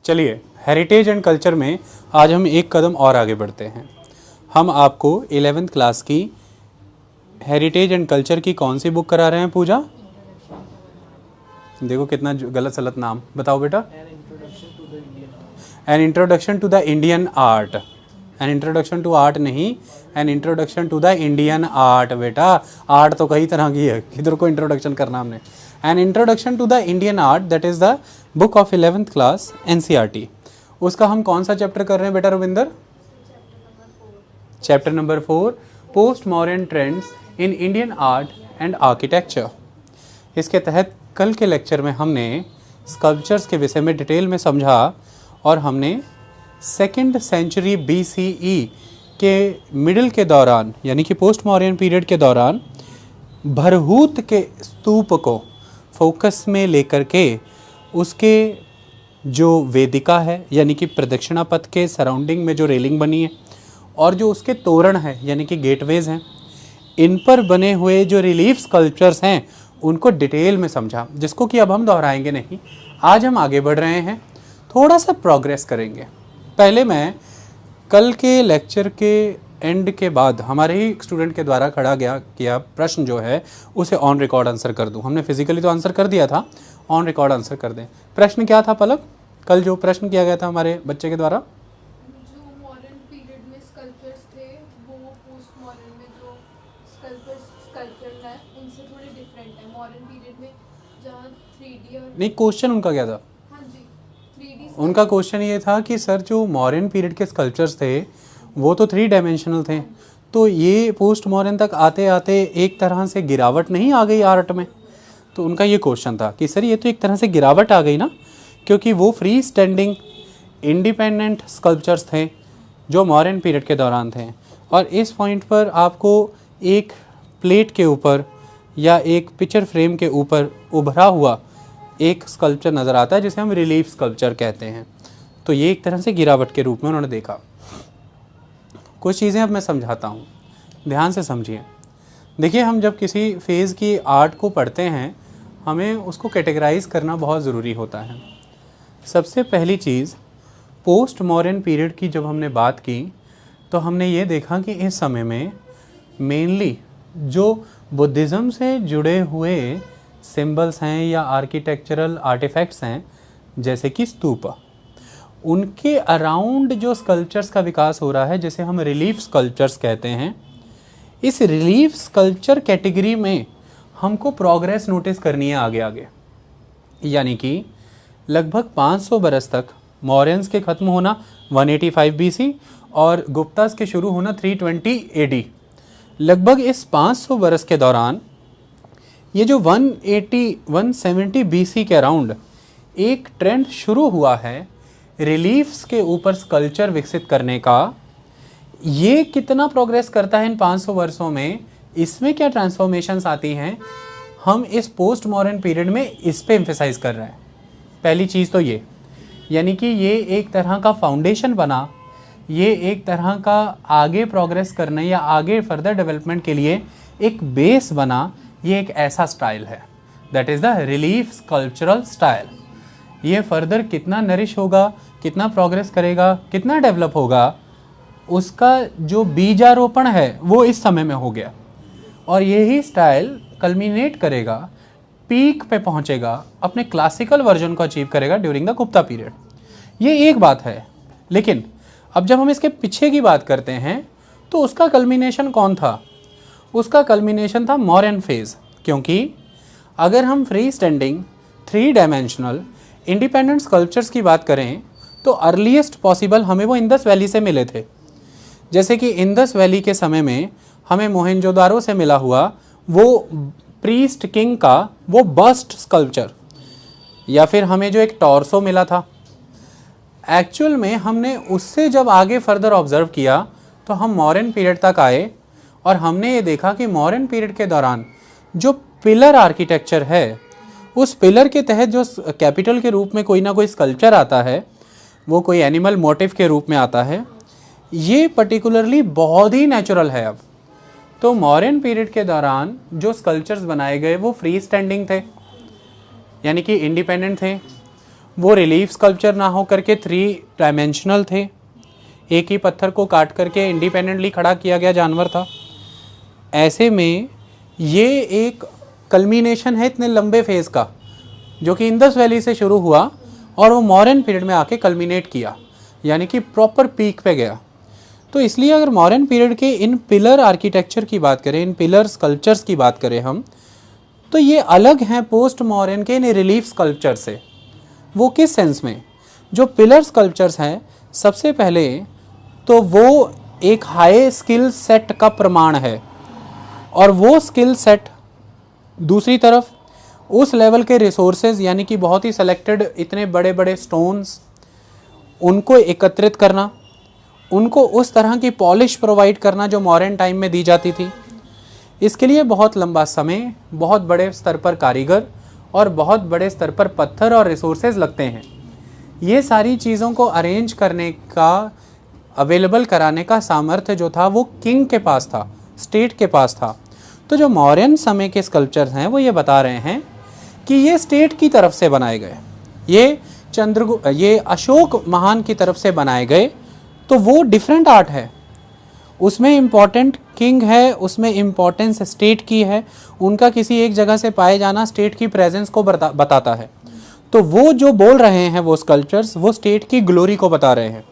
चलिए, heritage and culture में आज हम एक कदम और आगे बढ़ते हैं। हम आपको 11th क्लास की हेरिटेज एंड कल्चर की कौन सी बुक करा रहे हैं पूजा? देखो कितना गलत सलत नाम, बताओ बेटा। An introduction to the Indian art. An introduction to art नहीं, an introduction to the Indian art. बेटा आर्ट तो कई तरह की है, किधर को इंट्रोडक्शन करना हमने। An introduction to the Indian art, that is the book of 11th class NCERT। उसका हम कौन सा चैप्टर कर रहे हैं बेटा Ravinder? Chapter number 4, post modern trends in Indian art and architecture. इसके तहत कल के लेक्चर में हमने स्कल्पचर्स के विषय में डिटेल में समझा और हमने 2nd सेंचुरी BCE के मिडिल के दौरान यानी कि पोस्ट मॉडर्न पीरियड के दौरान भरहूत के स्तूप को फोकस में लेकर के उसके जो वेदिका है यानी कि प्रदक्षिणा पथ के सराउंडिंग में जो रेलिंग बनी है और जो उसके तोरण है यानी कि गेटवेज हैं, इन पर बने हुए जो रिलीफ स्कल्पचर्स हैं उनको डिटेल में समझा, जिसको कि अब हम दोहराएंगे नहीं। आज हम आगे बढ़ रहे हैं, थोड़ा सा प्रोग्रेस करेंगे। पहले मैं कल के लेक्चर के एंड के बाद हमारे ही स्टूडेंट के द्वारा खड़ा किया प्रश्न जो है उसे ऑन रिकॉर्ड आंसर कर दूं। हमने फिजिकली तो आंसर कर दिया था, ऑन रिकॉर्ड आंसर कर दें। प्रश्न क्या था पलक? कल जो प्रश्न किया गया था हमारे बच्चे के द्वारा, जो मॉडर्न पीरियड में स्कल्पचर्स थे वो पोस्ट मॉडर्न में जो स्कल्पचर है उनसे थोड़े डिफरेंट है। मॉडर्न पीरियड में जहाँ 3D और नहीं, क्वेश्चन उनका क्या था? हाँ जी 3D उनका क्वेश्चन ये था कि सर जो मॉडर्न पीरियड के स्कल्पचर्स थे वो तो 3 डायमेंशनल थे, तो ये पोस्ट मॉडर्न तक आते आते एक तरह से गिरावट नहीं आ गई आर्ट में? तो उनका ये क्वेश्चन था कि सर ये तो एक तरह से गिरावट आ गई ना, क्योंकि वो फ्री स्टैंडिंग इंडिपेंडेंट स्कल्पचर्स थे जो मॉडर्न पीरियड के दौरान थे। और इस पॉइंट पर आपको एक प्लेट के ऊपर या एक पिक्चर फ्रेम के ऊपर उभरा हुआ एक स्कल्पचर नज़र आता है जिसे हम रिलीफ स्कल्पचर कहते हैं। तो ये एक तरह से गिरावट के रूप में उन्होंने देखा। कुछ चीज़ें अब मैं समझाता हूँ, ध्यान से समझिए। देखिए, हम जब किसी फेज़ की आर्ट को पढ़ते हैं हमें उसको कैटेगराइज करना बहुत ज़रूरी होता है। सबसे पहली चीज़, पोस्ट मॉडर्न पीरियड की जब हमने बात की तो हमने ये देखा कि इस समय में मेनली जो बुद्धिज़्म से जुड़े हुए सिंबल्स हैं या आर्किटेक्चरल आर्टिफैक्ट्स हैं जैसे कि स्तूप, उनके अराउंड जो स्कल्पचर्स का विकास हो रहा है जिसे हम रिलीफ स्कल्पचर्स कहते हैं। इस रिलीफ स्कल्पचर कैटेगरी में हमको प्रोग्रेस नोटिस करनी है आगे आगे। यानी कि लगभग 500 बरस तक मौर्यंस के ख़त्म होना 185 BC और गुप्तास के शुरू होना 320 AD, लगभग इस 500 बरस के दौरान ये जो 170 BC के अराउंड एक ट्रेंड शुरू हुआ है रिलीफ्स के ऊपर स्कल्पचर विकसित करने का। ये कितना प्रोग्रेस करता है इन 500 वर्षों में, इसमें क्या ट्रांसफॉर्मेशंस आती हैं, हम इस पोस्ट मॉडर्न पीरियड में इस पे एम्फेसाइज कर रहे हैं। पहली चीज़ तो ये, यानी कि ये एक तरह का फाउंडेशन बना, ये एक तरह का आगे प्रोग्रेस करने या आगे फर्दर डेवलपमेंट के लिए एक बेस बना। ये एक ऐसा स्टाइल है that is the relief sculptural style. ये फर्दर कितना नरिश होगा, कितना प्रोग्रेस करेगा, कितना डेवलप होगा, उसका जो बीजारोपण है वो इस समय में हो गया और यही स्टाइल कल्मिनेट करेगा, पीक पे पहुंचेगा, अपने क्लासिकल वर्जन को अचीव करेगा ड्यूरिंग द गुप्ता पीरियड। ये एक बात है। लेकिन अब जब हम इसके पीछे की बात करते हैं तो उसका कल्मिनेशन कौन था? उसका कल्मिनेशन था मॉडर्न फेज़। क्योंकि अगर हम free standing 3 dimensional independent sculptures की बात करें तो अर्लीस्ट पॉसिबल हमें वो इंदस वैली से मिले थे। जैसे कि इंदस वैली के समय में हमें मोहनजोदारो से मिला हुआ वो प्रीस्ट किंग का वो बस्ट स्कल्पचर, या फिर हमें जो एक टॉर्सो मिला था। एक्चुअल में हमने उससे जब आगे फर्दर ऑब्जर्व किया तो हम मॉडर्न पीरियड तक आए और हमने ये देखा कि मॉडर्न पीरियड के दौरान जो पिलर आर्किटेक्चर है उस पिलर के तहत जो कैपिटल के रूप में कोई ना कोई स्कल्पचर आता है, वो कोई एनिमल मोटिव के रूप में आता है, ये पर्टिकुलरली बहुत ही नेचुरल है। अब तो मॉडर्न पीरियड के दौरान जो स्कल्पचर्स बनाए गए वो फ्री स्टैंडिंग थे, यानी कि इंडिपेंडेंट थे। वो रिलीफ स्कल्पचर ना हो करके 3 डायमेंशनल थे, एक ही पत्थर को काट करके इंडिपेंडेंटली खड़ा किया गया जानवर था। ऐसे में ये एक कल्मिनेशन है इतने लंबे फेज़ का, जो कि इंडस वैली से शुरू हुआ और वो मॉडर्न पीरियड में आके कल्मिनेट किया, यानी कि प्रॉपर पीक पे गया। तो इसलिए अगर मॉडर्न पीरियड के इन पिलर आर्किटेक्चर की बात करें, इन पिलर स्कल्पचर्स की बात करें हम, तो ये अलग हैं पोस्ट मॉडर्न के इन रिलीफ स्कल्पचर से। वो किस सेंस में? जो पिलर स्कल्पचर्स हैं, सबसे पहले तो वो एक हाई स्किल सेट का प्रमाण है, और वो स्किल सेट दूसरी तरफ उस लेवल के रिसोर्सेज, यानी कि बहुत ही सेलेक्टेड इतने बड़े बड़े स्टोन्स, उनको एकत्रित करना, उनको उस तरह की पॉलिश प्रोवाइड करना जो मॉडर्न टाइम में दी जाती थी। इसके लिए बहुत लंबा समय, बहुत बड़े स्तर पर कारीगर और बहुत बड़े स्तर पर पत्थर और रिसोर्सेज लगते हैं। ये सारी चीज़ों को अरेंज करने का, अवेलेबल कराने का सामर्थ्य जो था वो किंग के पास था, स्टेट के पास था। तो जो मौर्यन समय के स्कल्पचर्स हैं वो ये बता रहे हैं कि ये स्टेट की तरफ से बनाए गए, ये अशोक महान की तरफ से बनाए गए, तो वो डिफरेंट आर्ट है। उसमें इम्पॉर्टेंट किंग है, उसमें इम्पॉर्टेंस स्टेट की है, उनका किसी एक जगह से पाए जाना स्टेट की प्रेजेंस को बताता है। तो वो जो बोल रहे हैं वो स्कल्पचर्स, वो स्टेट की ग्लोरी को बता रहे हैं,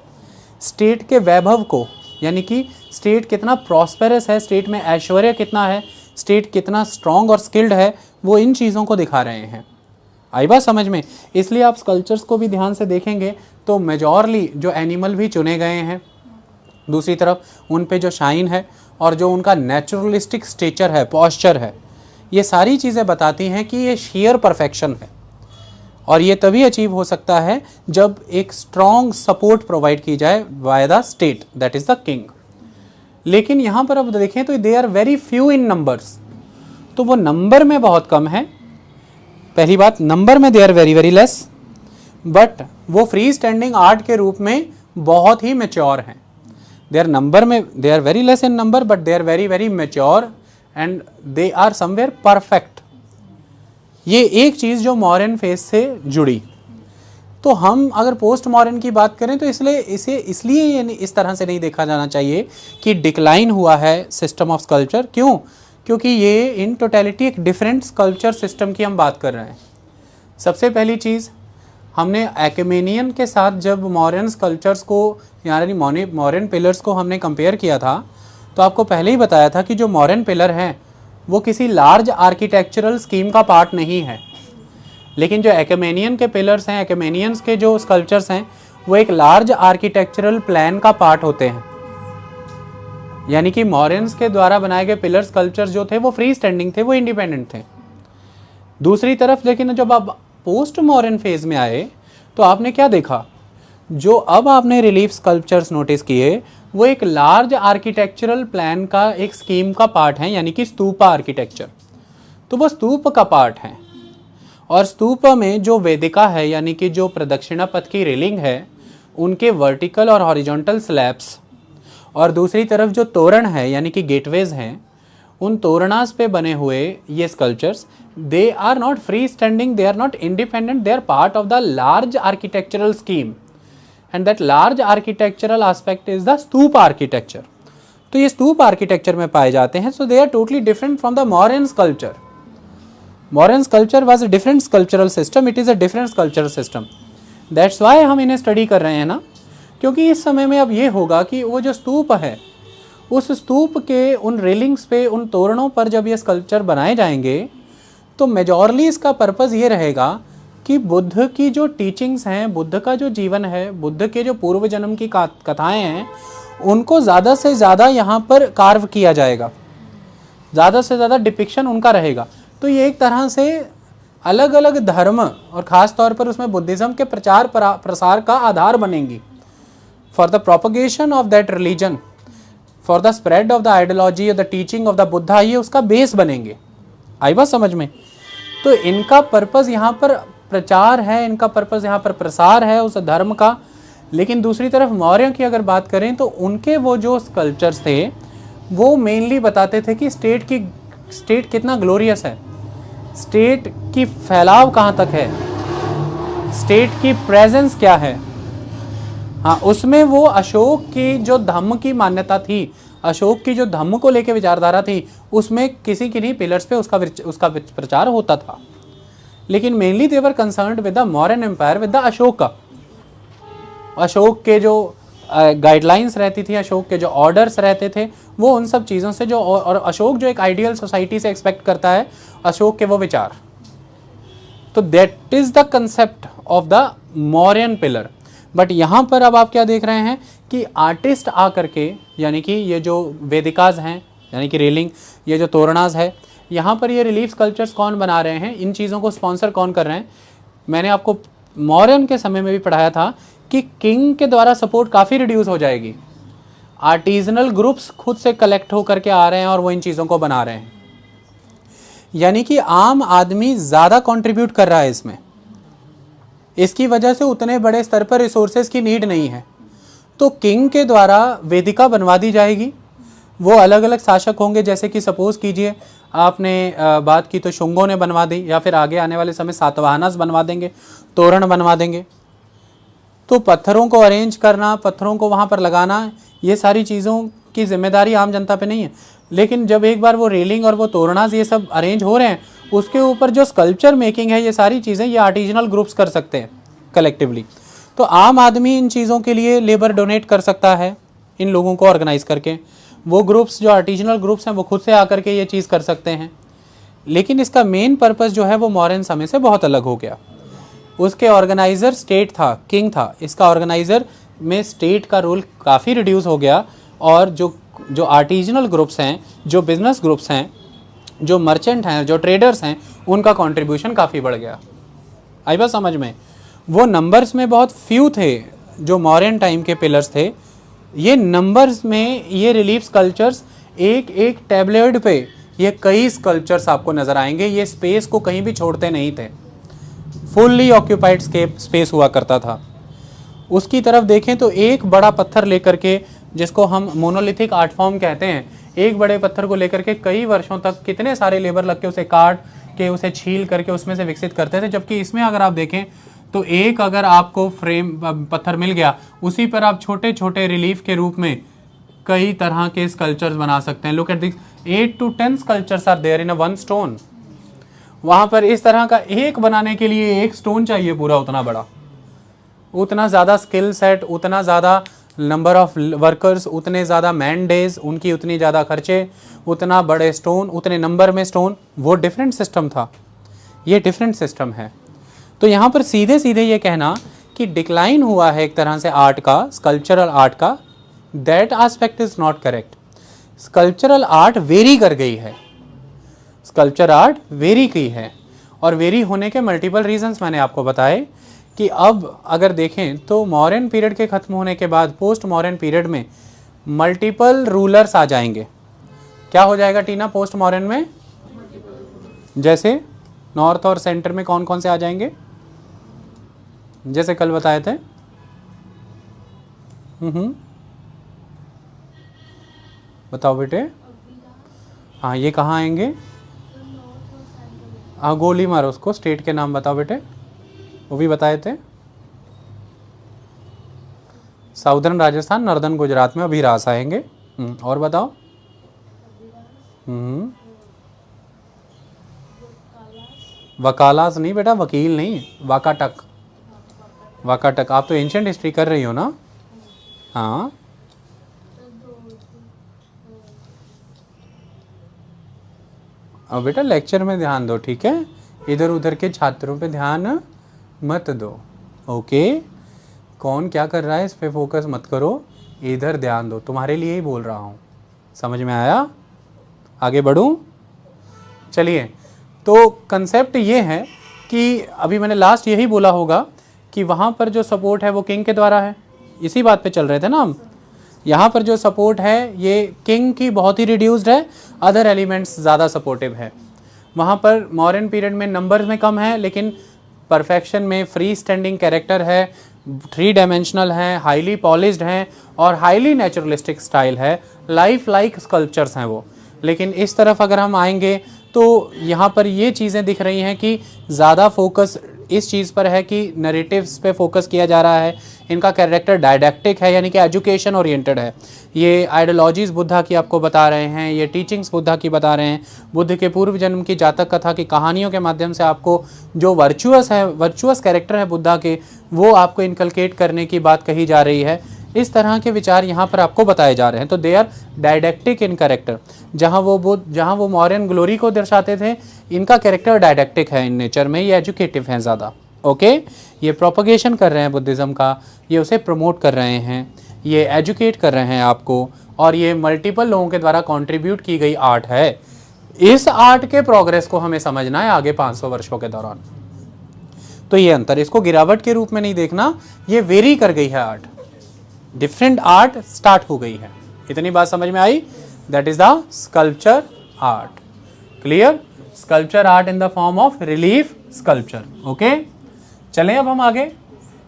स्टेट के वैभव को, यानी कि स्टेट कितना प्रॉस्पेरस है, स्टेट में ऐश्वर्य कितना है, स्टेट कितना स्ट्रॉन्ग और स्किल्ड है, वो इन चीज़ों को दिखा रहे हैं। आई बात समझ में? इसलिए आप स्कल्पचर्स को भी ध्यान से देखेंगे तो मेजॉरली जो एनिमल भी चुने गए हैं, दूसरी तरफ उन पे जो शाइन है और जो उनका नेचुरलिस्टिक स्टेचर है, पॉस्चर है, ये सारी चीज़ें बताती हैं कि ये शेयर परफेक्शन है। और ये तभी अचीव हो सकता है जब एक स्ट्रॉन्ग सपोर्ट प्रोवाइड की जाए by the state, that is the king. लेकिन यहाँ पर अब देखें तो they are very few in numbers, तो वो नंबर में बहुत कम है। पहली बात, नंबर में they are very very less, but वो फ्री स्टैंडिंग आर्ट के रूप में बहुत ही मैच्योर हैं। दे आर नंबर में, they are very less in number, but they are very very mature and they are somewhere perfect. ये एक चीज़ जो मॉडर्न फेज से जुड़ी। तो हम अगर पोस्ट मॉडर्न की बात करें तो इसलिए ये इस तरह से नहीं देखा जाना चाहिए कि डिक्लाइन हुआ है सिस्टम ऑफ स्कल्पचर। क्यों? क्योंकि ये इन टोटलिटी एक डिफरेंट स्कल्पचर सिस्टम की हम बात कर रहे हैं। सबसे पहली चीज़, हमने एक्मेनियन के साथ जब मॉडर्न स्कल्पचर्स को, यानी मॉडर्न पिलर्स को हमने कंपेयर किया था, तो आपको पहले ही बताया था कि जो मॉडर्न पिलर हैं वो किसी लार्ज आर्किटेक्चरल स्कीम का पार्ट नहीं है, लेकिन जो एक्मेनियन के पिलर्स हैं, एक्मेनियंस के जो स्कल्पचर्स हैं, वो एक लार्ज आर्किटेक्चरल प्लान का पार्ट होते हैं। यानी कि मॉडर्न्स के द्वारा बनाए गए पिलर स्कल्पचर्स जो थे वो फ्री स्टैंडिंग थे, वो इंडिपेंडेंट थे। दूसरी तरफ लेकिन जब आप पोस्ट मॉडर्न फेज में आए तो आपने क्या देखा? जो अब आपने रिलीफ स्कल्पचर्स नोटिस किए वो एक लार्ज आर्किटेक्चरल प्लान का एक स्कीम का पार्ट है, यानी कि स्तूपा आर्किटेक्चर। तो वो स्तूप का पार्ट है, और स्तूप में जो वेदिका है, यानी कि जो प्रदक्षिणा पथ की रेलिंग है, उनके वर्टिकल और हॉरिजॉन्टल स्लैब्स, और दूसरी तरफ जो तोरण है यानी कि गेटवेज हैं, उन तोरणास पे बने हुए ये sculptures, they are not free standing, they are not independent, they are part of the large architectural scheme, and that large architectural aspect is the stupa architecture. तो ये स्तूप आर्किटेक्चर में पाए जाते हैं। So they are totally different from the modern sculpture. Modern sculpture was a different sculptural system, it is a different sculptural system. That's why हम इन्हें study कर रहे हैं ना, क्योंकि इस समय में अब ये होगा कि वो जो स्तूप है, उस स्तूप के उन रेलिंग्स पे, उन तोरणों पर जब ये स्कल्पचर बनाए जाएंगे तो मेजॉरली इसका पर्पज़ ये रहेगा कि बुद्ध की जो टीचिंग्स हैं, बुद्ध का जो जीवन है, बुद्ध के जो पूर्व जन्म की कथाएं हैं, उनको ज़्यादा से ज़्यादा यहाँ पर कार्व किया जाएगा, ज़्यादा से ज़्यादा डिपिक्शन उनका रहेगा। तो ये एक तरह से अलग अलग धर्म और ख़ास तौर पर उसमें बुद्धिज़्म के प्रचार प्रसार का आधार बनेंगी। For the propagation of that religion, for the spread of the ideology of the teaching of the Buddha, ये उसका बेस बनेंगे। आई बात समझ में? तो इनका पर्पज़ यहाँ पर प्रचार है, इनका पर्पज़ यहाँ पर प्रसार है उस धर्म का। लेकिन दूसरी तरफ मौर्यों की अगर बात करें तो उनके वो जो स्कल्पचर्स थे वो मेनली बताते थे कि स्टेट कितना ग्लोरियस है, स्टेट की फैलाव कहाँ तक है, स्टेट की प्रेजेंस क्या है। हाँ, उसमें वो अशोक की जो धम्म की मान्यता थी, अशोक की जो धम्म को लेकर विचारधारा थी, उसमें किसी किन्हीं पिलर्स पे उसका प्रचार होता था। लेकिन mainly they were concerned with the Mauryan empire, with the Ashoka. Ashoka के जो गाइडलाइंस रहती थी, अशोक के जो ऑर्डर्स रहते थे, वो उन सब चीज़ों से जो, और अशोक जो एक आइडियल सोसाइटी से एक्सपेक्ट करता है, अशोक के वो विचार। तो that is the concept of the Mauryan pillar. But यहाँ पर अब आप क्या देख रहे हैं कि आर्टिस्ट आ करके, यानी कि ये जो वेदिकाज हैं, यानी कि रेलिंग, ये जो तोरणाज है, यहाँ पर ये रिलीफ स्कल्पचर्स कौन बना रहे हैं, इन चीज़ों को स्पॉन्सर कौन कर रहे हैं। मैंने आपको मौर्यन के समय में भी पढ़ाया था कि किंग के द्वारा सपोर्ट काफ़ी रिड्यूस हो जाएगी, आर्टिजनल ग्रुप्स खुद से कलेक्ट होकर के आ रहे हैं और वो इन चीज़ों को बना रहे हैं, यानी कि आम आदमी ज़्यादा कंट्रीब्यूट कर रहा है इसमें। इसकी वजह से उतने बड़े स्तर पर रिसोर्सेज की नीड नहीं है। तो किंग के द्वारा वेदिका बनवा दी जाएगी, वो अलग अलग शासक होंगे, जैसे कि सपोज कीजिए आपने बात की तो शुंगों ने बनवा दी, या फिर आगे आने वाले समय सातवाहनास बनवा देंगे, तोरण बनवा देंगे। तो पत्थरों को अरेंज करना, पत्थरों को वहाँ पर लगाना, ये सारी चीज़ों की जिम्मेदारी आम जनता पे नहीं है। लेकिन जब एक बार वो रेलिंग और वो तोरणास ये सब अरेंज हो रहे हैं, उसके ऊपर जो स्कल्पचर मेकिंग है, ये सारी चीज़ें ये आर्टिजनल ग्रुप्स कर सकते हैं कलेक्टिवली। तो आम आदमी इन चीज़ों के लिए लेबर डोनेट कर सकता है, इन लोगों को ऑर्गेनाइज करके। वो ग्रुप्स जो आर्टिजनल ग्रुप्स हैं वो खुद से आकर के ये चीज़ कर सकते हैं। लेकिन इसका मेन पर्पस जो है वो मॉडर्न समय से बहुत अलग हो गया। उसके ऑर्गेनाइज़र स्टेट था, किंग था। इसका ऑर्गेनाइज़र में स्टेट का रोल काफ़ी रिड्यूस हो गया, और जो आर्टिजनल ग्रुप्स हैं, जो बिजनेस ग्रुप्स हैं, जो मर्चेंट हैं, जो ट्रेडर्स हैं, उनका कंट्रीब्यूशन काफ़ी बढ़ गया। आई बात समझ में? वो नंबर्स में बहुत फ्यू थे जो मॉडर्न टाइम के पिलर्स थे। ये नंबर्स में ये रिलीफ स्कल्पचर्स, एक एक टैबलेट पे ये कई स्कल्पचर्स आपको नज़र आएंगे। ये स्पेस को कहीं भी छोड़ते नहीं थे, फुल्ली ऑक्यूपाइड स्पेस हुआ करता था। उसकी तरफ देखें तो एक बड़ा पत्थर लेकर के, जिसको हम मोनोलिथिक आर्ट फॉर्म कहते हैं, एक बड़े पत्थर को लेकर के कई वर्षों तक कितने सारे लेबर लग के उसे काट के, उसे छील करके उसमें से विकसित करते थे। जबकि इसमें अगर आप देखें तो एक अगर आपको फ्रेम पत्थर मिल गया, उसी पर आप छोटे छोटे रिलीफ के रूप में कई तरह के स्कल्पचर्स बना सकते हैं। Look at this, 8 to 10 sculptures are there in a one stone. वहाँ पर इस तरह का एक बनाने के लिए एक स्टोन चाहिए पूरा उतना बड़ा, उतना ज़्यादा स्किल सेट, उतना ज़्यादा नंबर ऑफ वर्कर्स, उतने ज़्यादा मैन डेज, उनकी उतनी ज़्यादा खर्चे, उतना बड़े स्टोन, उतने नंबर में स्टोन। वो डिफरेंट सिस्टम था, ये डिफरेंट सिस्टम है। तो यहाँ पर सीधे सीधे ये कहना कि डिक्लाइन हुआ है एक तरह से आर्ट का, स्कल्पचरल आर्ट का, that aspect is not correct. Sculptural art very कर गई है, स्कल्पचर आर्ट वेरी की है, और वेरी होने के मल्टीपल रीजंस मैंने आपको बताए। कि अब अगर देखें तो मॉडर्न पीरियड के ख़त्म होने के बाद पोस्ट मॉडर्न पीरियड में मल्टीपल रूलर्स आ जाएंगे। क्या हो जाएगा टीना पोस्ट मॉडर्न में? जैसे नॉर्थ और सेंटर में कौन कौन से आ जाएंगे, जैसे कल बताए थे? बताओ बेटे। हाँ, ये कहाँ आएंगे? हाँ, गोली मारो उसको, स्टेट के नाम बताओ बेटे, वो भी बताए थे। साउदर्न राजस्थान, नॉर्दर्न गुजरात में अभिरास आएंगे। और बताओ। वकालास नहीं बेटा, वकील नहीं, वाकाटक। वाकाटक। आप तो एंशिएंट हिस्ट्री कर रही हो ना? हाँ, अब बेटा लेक्चर में ध्यान दो, ठीक है? इधर उधर के छात्रों पे ध्यान मत दो, ओके? कौन क्या कर रहा है इस पे फोकस मत करो, इधर ध्यान दो, तुम्हारे लिए ही बोल रहा हूँ। समझ में आया? आगे बढ़ूँ? चलिए, तो कंसेप्ट ये है कि अभी मैंने लास्ट यही बोला होगा कि वहाँ पर जो सपोर्ट है वो किंग के द्वारा है। इसी बात पे चल रहे थे ना हम। यहाँ पर जो सपोर्ट है ये किंग की बहुत ही रिड्यूस्ड है, अदर एलिमेंट्स ज़्यादा सपोर्टिव है। वहाँ पर मॉडर्न पीरियड में नंबर्स में कम है, लेकिन परफेक्शन में फ्री स्टैंडिंग कैरेक्टर है, 3 डायमेंशनल हैं, हाईली पॉलिश्ड हैं और हाईली नेचुरलिस्टिक स्टाइल है, लाइफ लाइक स्कल्पचर्स हैं वो। लेकिन इस तरफ अगर हम आएंगे तो यहाँ पर ये चीज़ें दिख रही हैं कि ज़्यादा फोकस इस चीज़ पर है कि नरेटिव्स पे फोकस किया जा रहा है, इनका कैरेक्टर डायडैक्टिक है यानी कि एजुकेशन ओरिएंटेड है। ये आइडियोलॉजीज़ बुद्धा की आपको बता रहे हैं, ये टीचिंग्स बुद्धा की बता रहे हैं, बुद्ध के पूर्व जन्म की जातक कथा की कहानियों के माध्यम से आपको जो वर्चुअस कैरेक्टर है बुद्धा के, वो आपको इनकलकेट करने की बात कही जा रही है। इस तरह के विचार यहाँ पर आपको बताए जा रहे हैं। तो दे आर डायडैक्टिक इन कैरेक्टर। जहाँ वो मौर्यन ग्लोरी को दर्शाते थे, इनका कैरेक्टर डायडैक्टिक है इन नेचर में, ये एजुकेटिव हैं ज़्यादा। ओके, ये प्रोपगेशन कर रहे हैं बुद्धिज़्म का, ये उसे प्रमोट कर रहे हैं, ये एजुकेट कर रहे हैं आपको, और ये मल्टीपल लोगों के द्वारा कंट्रीब्यूट की गई आर्ट है। इस आर्ट के प्रोग्रेस को हमें समझना है आगे 500 वर्षों के दौरान। तो ये अंतर, इसको गिरावट के रूप में नहीं देखना, ये वेरी कर गई है आर्ट, डिफरेंट आर्ट स्टार्ट हो गई है। इतनी बात समझ में आई? That is the sculpture art. Clear? Sculpture art in the form of relief sculpture. Okay, चलें अब हम आगे।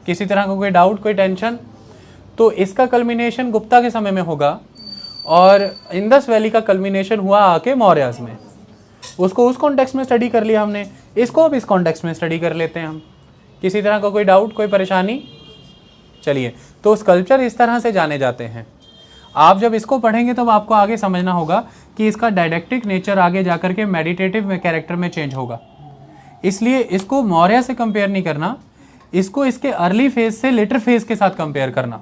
किसी तरह का कोई डाउट, कोई टेंशन? तो इसका कल्मिनेशन गुप्ता के समय में होगा, और इंडस वैली का कल्मिनेशन हुआ आके मौर्यस में। उसको उस कॉन्टेक्स्ट में स्टडी कर लिया हमने, इसको अब इस कॉन्टेक्स्ट में स्टडी कर लेते हैं हम। किसी तरह का कोई डाउट, कोई परेशानी? चलिए, तो स्कल्पचर इस तरह से जाने जाते हैं। आप जब इसको पढ़ेंगे तब आपको आगे समझना होगा कि इसका डायडैक्टिक नेचर आगे जाकर के मेडिटेटिव कैरेक्टर में चेंज होगा। इसलिए इसको मौर्य से कंपेयर नहीं करना, इसको इसके अर्ली फेज से लेटर फेज के साथ कंपेयर करना,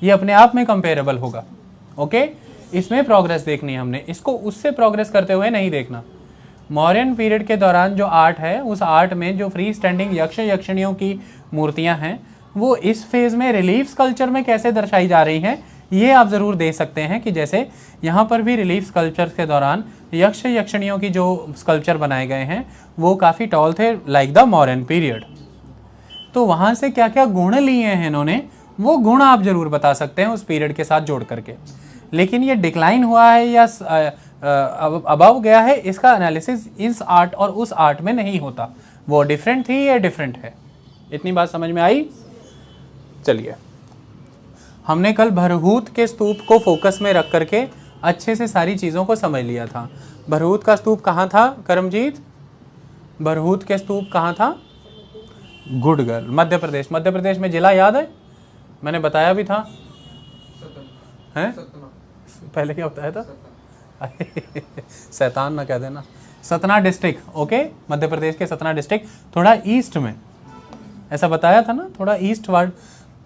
ये अपने आप में कंपेरेबल होगा। ओके, इसमें प्रोग्रेस देखनी है हमने, इसको उससे प्रोग्रेस करते हुए नहीं देखना। मौर्यन पीरियड के दौरान जो आर्ट है, उस आर्ट में जो फ्री स्टैंडिंग यक्ष यक्षिणियों की मूर्तियां हैं, वो इस फेज में रिलीफ स्कल्पचर में कैसे दर्शाई जा रही हैं, ये आप ज़रूर देख सकते हैं कि जैसे यहाँ पर भी रिलीफ स्कल्पचर के दौरान यक्ष यक्षिणियों की जो स्कल्पचर बनाए गए हैं वो काफ़ी टॉल थे, लाइक द मौर्यन पीरियड। तो वहाँ से क्या क्या गुण लिए हैं इन्होंने, वो गुण आप ज़रूर बता सकते हैं उस पीरियड के साथ जोड़ करके। लेकिन ये डिक्लाइन हुआ है या अबव गया है, इसका एनालिसिस इस आर्ट और उस आर्ट में नहीं होता। वो डिफरेंट थी या डिफरेंट है, इतनी बात समझ में आई? चलिए, हमने कल भरहूत के स्तूप को फोकस में रख करके अच्छे से सारी चीज़ों को समझ लिया था। भरहूत का स्तूप कहाँ था करमजीत? भरहूत के स्तूप कहाँ था? गुड़गल, मध्य प्रदेश। मध्य प्रदेश में जिला याद है? मैंने बताया भी था, हैं? पहले क्या बताया था? शैतान ना कह देना। सतना डिस्ट्रिक्ट, ओके, मध्य प्रदेश के सतना डिस्ट्रिक्ट, थोड़ा ईस्ट में, ऐसा बताया था ना, थोड़ा ईस्ट वर्ड।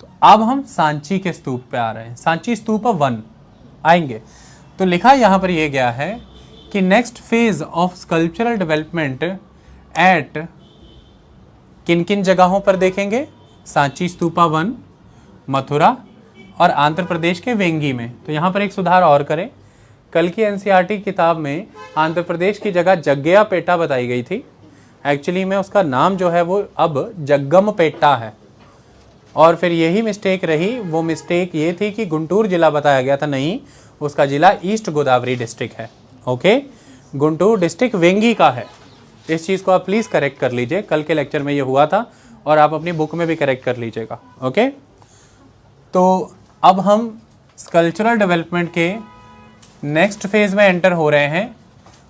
तो अब हम सांची के स्तूप पे आ रहे हैं, सांची स्तूप 1 आएंगे। तो लिखा यहाँ पर ये गया है कि next phase of sculptural development at किन किन जगहों पर देखेंगे? सांची स्तूपा 1, मथुरा और आंध्र प्रदेश के वेंगी में। तो यहाँ पर एक सुधार और करें, कल की एनसीईआरटी किताब में आंध्र प्रदेश की जगह जग्गियापेटा बताई गई थी। एक्चुअली में उसका नाम जो है वो अब जग्गमपेटा है, और फिर यही मिस्टेक रही। वो मिस्टेक ये थी कि गुंटूर जिला बताया गया था, नहीं, उसका जिला ईस्ट गोदावरी डिस्ट्रिक्ट है। ओके, गुंटूर डिस्ट्रिक्ट वेंगी का है। इस चीज़ को आप प्लीज़ करेक्ट कर लीजिए, कल के लेक्चर में ये हुआ था, और आप अपनी बुक में भी करेक्ट कर लीजिएगा। ओके, तो अब हम स्कल्पचरल डेवलपमेंट के नेक्स्ट फेज में एंटर हो रहे हैं,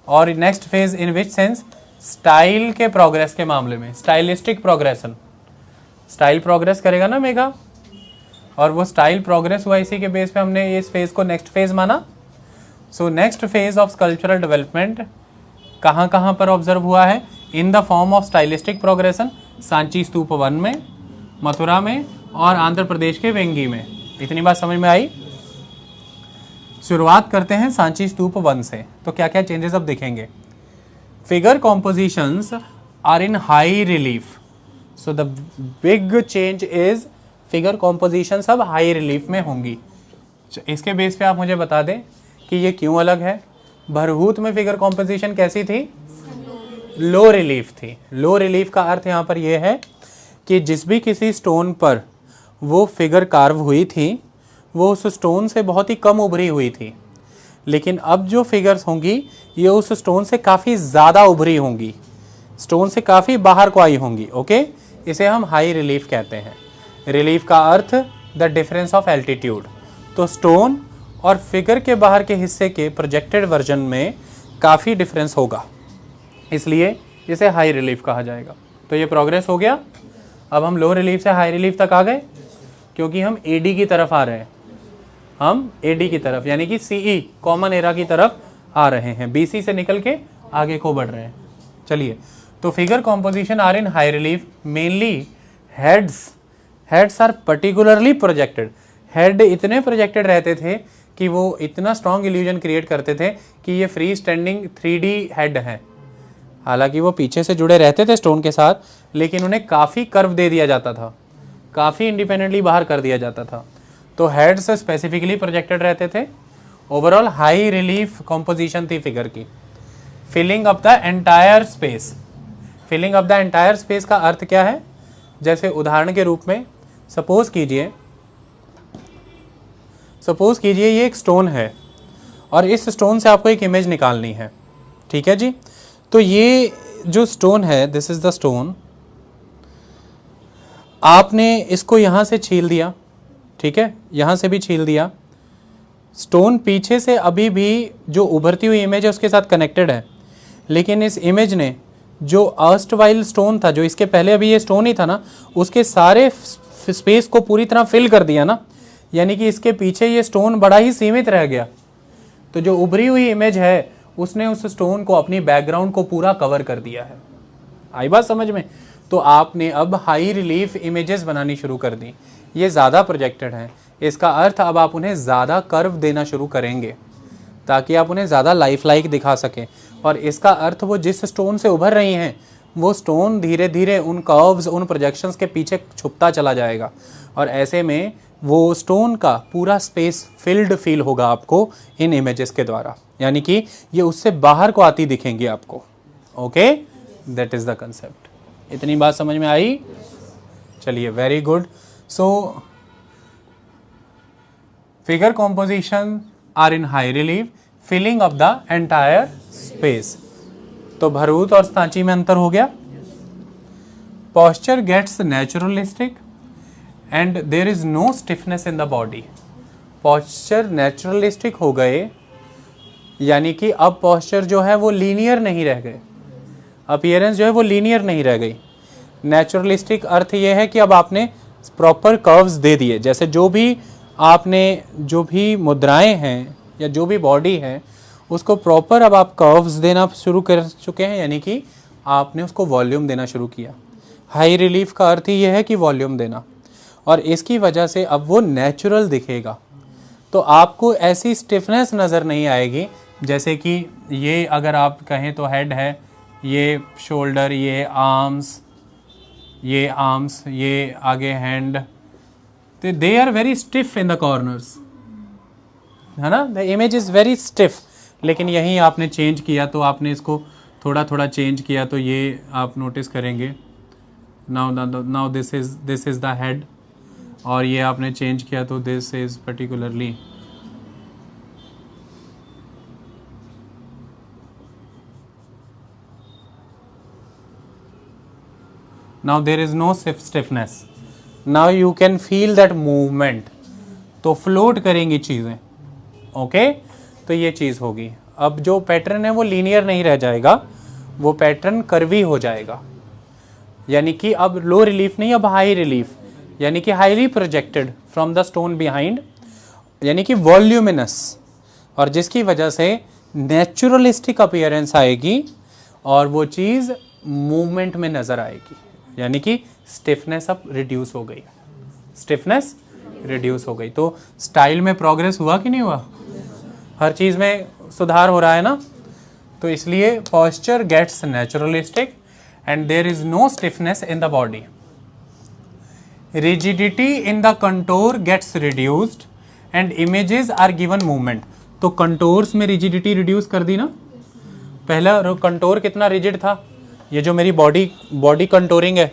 और next phase in which sense? Style के प्रोग्रेस के मामले में, स्टाइलिस्टिक प्रोग्रेशन। स्टाइल प्रोग्रेस करेगा ना मेघा, और वो स्टाइल प्रोग्रेस हुआ, इसी के बेस पे हमने इस फेज को नेक्स्ट फेज माना। So next phase of sculptural development कहाँ कहाँ पर ऑब्जर्व हुआ है? In the form of stylistic progression, Sanchi stupa 1 में, मथुरा में और आंध्र प्रदेश के वेंगी में। इतनी बात समझ में आई? शुरुआत करते हैं सांची स्तूप 1 से। तो क्या क्या चेंजेस अब दिखेंगे? Figure compositions are in high relief, so the big change is figure composition सब हाई रिलीफ में होंगी। इसके बेस पे आप मुझे बता दें कि ये क्यों अलग है। भरहूत में फिगर कॉम्पोजिशन कैसी थी? लो रिलीफ थी। लो रिलीफ का अर्थ यहाँ पर यह है कि जिस भी किसी स्टोन पर वो फिगर कार्व हुई थी, वो उस स्टोन से बहुत ही कम उभरी हुई थी, लेकिन अब जो फिगर्स होंगी ये उस स्टोन से काफ़ी ज़्यादा उभरी होंगी, स्टोन से काफ़ी बाहर को आई होंगी। ओके, इसे हम हाई रिलीफ कहते हैं। रिलीफ का earth the difference of altitude. तो स्टोन और फिगर के बाहर के हिस्से के प्रोजेक्टेड वर्जन में काफ़ी डिफरेंस होगा, इसलिए इसे हाई रिलीफ कहा जाएगा। तो ये प्रोग्रेस हो गया। अब हम लो रिलीफ से हाई रिलीफ तक आ गए, क्योंकि हम एडी की तरफ आ रहे हैं, हम एडी की तरफ यानी कि सीई कॉमन एरा की तरफ आ रहे हैं, बीसी से निकल के आगे को बढ़ रहे हैं। चलिए, तो figure composition are in high relief, mainly heads are particularly projected. Head इतने प्रोजेक्टेड रहते थे कि वो इतना स्ट्रॉन्ग इल्यूजन क्रिएट करते थे कि ये फ्री स्टैंडिंग 3D हेड हैं। हालांकि वो पीछे से जुड़े रहते थे स्टोन के साथ, लेकिन उन्हें काफ़ी कर्व दे दिया जाता था, काफ़ी इंडिपेंडेंटली बाहर कर दिया जाता था। तो हेड्स स्पेसिफिकली प्रोजेक्टेड रहते थे। ओवरऑल हाई रिलीफ कॉम्पोजिशन थी फिगर की। Filling up the entire space, filling up the entire space का अर्थ क्या है? जैसे उदाहरण के रूप में सपोज कीजिए ये एक स्टोन है और इस स्टोन से आपको एक इमेज निकालनी है, ठीक है जी। तो ये जो स्टोन है, दिस इज द स्टोन, आपने इसको यहाँ से छील दिया, ठीक है, यहाँ से भी छील दिया। स्टोन पीछे से अभी भी जो उभरती हुई इमेज है उसके साथ कनेक्टेड है, लेकिन इस इमेज ने जो अर्स्टवाइल स्टोन था, जो इसके पहले अभी ये स्टोन ही था ना, उसके सारे स्पेस को पूरी तरह फिल कर दिया ना, यानी कि इसके पीछे ये स्टोन बड़ा ही सीमित रह गया। तो जो उभरी हुई इमेज है उसने उस स्टोन को, अपनी बैकग्राउंड को पूरा कवर कर दिया है। आई बात समझ में? तो आपने अब हाई रिलीफ इमेजेस बनानी शुरू कर दी, ये ज़्यादा प्रोजेक्टेड हैं, इसका अर्थ अब आप उन्हें ज़्यादा कर्व देना शुरू करेंगे ताकि आप उन्हें ज़्यादा लाइफ लाइक दिखा सकें। और इसका अर्थ वो जिस स्टोन से उभर रही हैं वो स्टोन धीरे धीरे उन कर्व्स, उन प्रोजेक्शंस के पीछे छुपता चला जाएगा, और ऐसे में वो स्टोन का पूरा स्पेस फिल्ड फील होगा आपको इन इमेजेस के द्वारा, यानी कि ये उससे बाहर को आती दिखेंगी आपको। Okay, that is the concept. इतनी बात समझ में आई? चलिए, very good. So figure composition are in high relief, filling up the entire space. तो भरूत और सांची में अंतर हो गया। Posture gets naturalistic and there is no stiffness in the body. Posture naturalistic हो गए, यानी कि अब पॉस्चर जो है वो लीनियर नहीं रह गए, अपीयरेंस जो है वो लीनियर नहीं रह गई। नेचुरलिस्टिक अर्थ ये है कि अब आपने प्रॉपर कर्व्स दे दिए, जैसे जो भी मुद्राएं हैं या जो भी बॉडी है उसको प्रॉपर अब आप कर्व्स देना शुरू कर चुके हैं, यानी कि आपने उसको वॉल्यूम देना शुरू किया। हाई रिलीफ का अर्थ ही यह है कि वॉल्यूम देना, और इसकी वजह से अब वो नेचुरल दिखेगा। तो आपको ऐसी स्टिफनेस नज़र नहीं आएगी, जैसे कि ये अगर आप कहें तो हेड है, ये शोल्डर, ये आर्म्स, ये आगे हैंड, तो they are very stiff in the corners, है ना, the image is very stiff. लेकिन यहीं आपने चेंज किया, तो आपने इसको थोड़ा थोड़ा चेंज किया, तो ये आप नोटिस करेंगे, now this is the head, और ये आपने चेंज किया तो this is particularly, now there is no stiffness, now you can feel that movement, तो फ्लोट करेंगी चीज़ें। ओके, तो ये चीज़ होगी। अब जो पैटर्न है वो लीनियर नहीं रह जाएगा, वो पैटर्न कर्वी हो जाएगा, यानी कि अब लो रिलीफ नहीं, अब हाई रिलीफ, यानी कि highly projected from the stone behind, यानी कि वॉल्यूमिनस, और जिसकी वजह से नेचुरलिस्टिक अपीयरेंस आएगी और वो चीज़ मूवमेंट में नज़र आएगी, यानी कि स्टिफनेस अब रिड्यूस हो गई, स्टिफनेस रिड्यूस हो गई। तो स्टाइल में प्रोग्रेस हुआ कि नहीं हुआ? हर चीज़ में सुधार हो रहा है ना। तो इसलिए posture gets naturalistic and there is no stiffness in the body. Rigidity in the contour gets reduced and images are given movement. तो कंटोर्स में रिजिडिटी रिड्यूस कर दी ना। पहला कंटोर कितना रिजिड था, ये जो मेरी बॉडी कंटोरिंग है,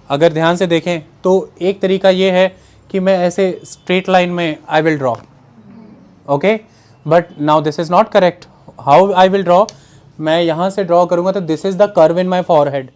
अगर ध्यान से देखें तो एक तरीका ये है कि मैं ऐसे स्ट्रेट लाइन में I will draw, okay, but now this is not correct. How I will draw, मैं यहाँ से ड्रॉ करूँगा तो this is the curve in my forehead,